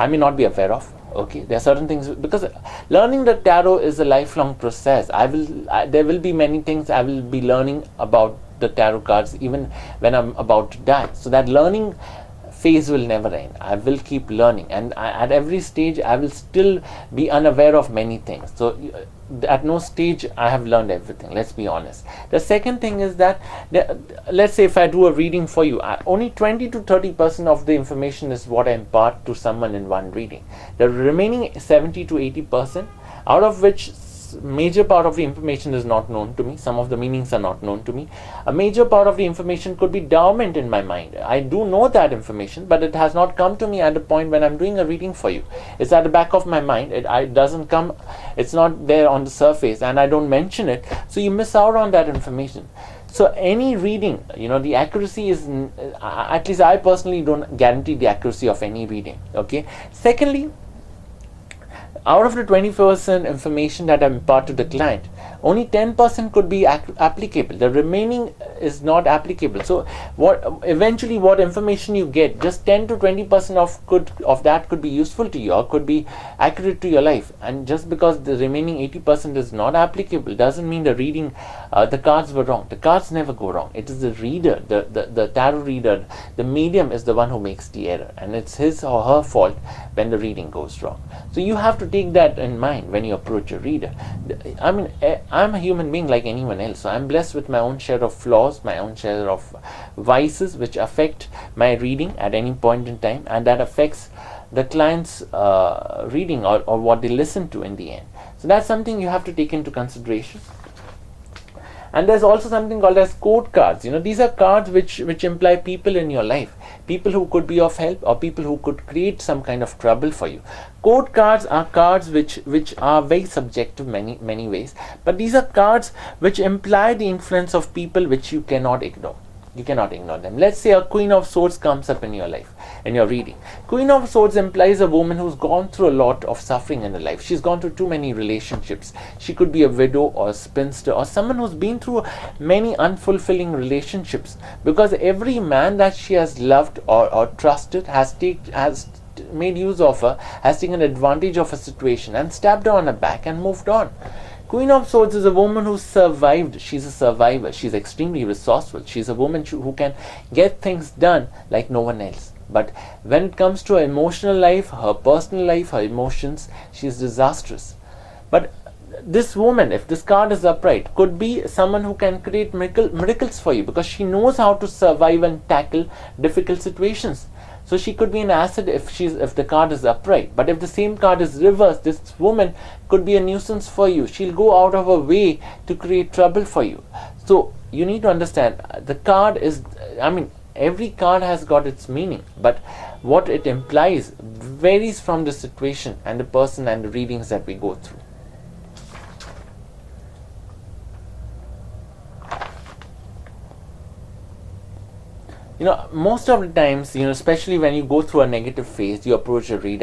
I may not be aware of. Okay, there are certain things, because learning the tarot is a lifelong process. There will be many things I will be learning about the tarot cards even when I'm about to die. So that learning phase will never end. I will keep learning, and at every stage I will still be unaware of many things. So at no stage I have learned everything, let's be honest. The second thing is that, let's say if I do a reading for you, only 20 to 30% of the information is what I impart to someone in one reading. The remaining 70 to 80%, out of which major part of the information is not known to me, some of the meanings are not known to me, a major part of the information could be dormant in my mind. I do know that information, but it has not come to me at the point when I'm doing a reading for you. It's at the back of my mind. It doesn't come, it's not there on the surface, and I don't mention it, so you miss out on that information. So any reading, the accuracy is, at least I personally don't guarantee the accuracy of any reading. Okay. Secondly, out of the 20% information that I impart to the client, only 10% could be applicable. The remaining is not applicable. So eventually what information you get, just 10 to 20% of that could be useful to you or could be accurate to your life. And just because the remaining 80% is not applicable doesn't mean the reading, the cards were wrong. The cards never go wrong. It is the reader, the tarot reader, the medium is the one who makes the error, and it's his or her fault when the reading goes wrong. So you have to take that in mind when you approach a reader. I mean, I'm a human being like anyone else, so I'm blessed with my own share of flaws, my own share of vices which affect my reading at any point in time, and that affects the client's reading or what they listen to in the end. So that's something you have to take into consideration. And there's also something called as code cards. These are cards which imply people in your life, people who could be of help or people who could create some kind of trouble for you. Code cards are cards which are very subjective many ways, but these are cards which imply the influence of people which you cannot ignore. You cannot ignore them. Let's say a Queen of Swords comes up in your life, in your reading. Queen of Swords implies a woman who's gone through a lot of suffering in her life. She's gone through too many relationships. She could be a widow or a spinster or someone who's been through many unfulfilling relationships, because every man that she has loved or trusted has made use of her, has taken advantage of a situation and stabbed her on her back and moved on. Queen of Swords is a woman who survived. She's a survivor. She's extremely resourceful. She's a woman who can get things done like no one else. But when it comes to her emotional life, her personal life, her emotions, she's disastrous. But this woman, if this card is upright, could be someone who can create miracles for you, because she knows how to survive and tackle difficult situations. So she could be an asset if the card is upright. But if the same card is reversed, this woman could be a nuisance for you. She'll go out of her way to create trouble for you. So you need to understand, the card is, every card has got its meaning, but what it implies varies from the situation and the person and the readings that we go through. Most of the times, especially when you go through a negative phase, you approach a reader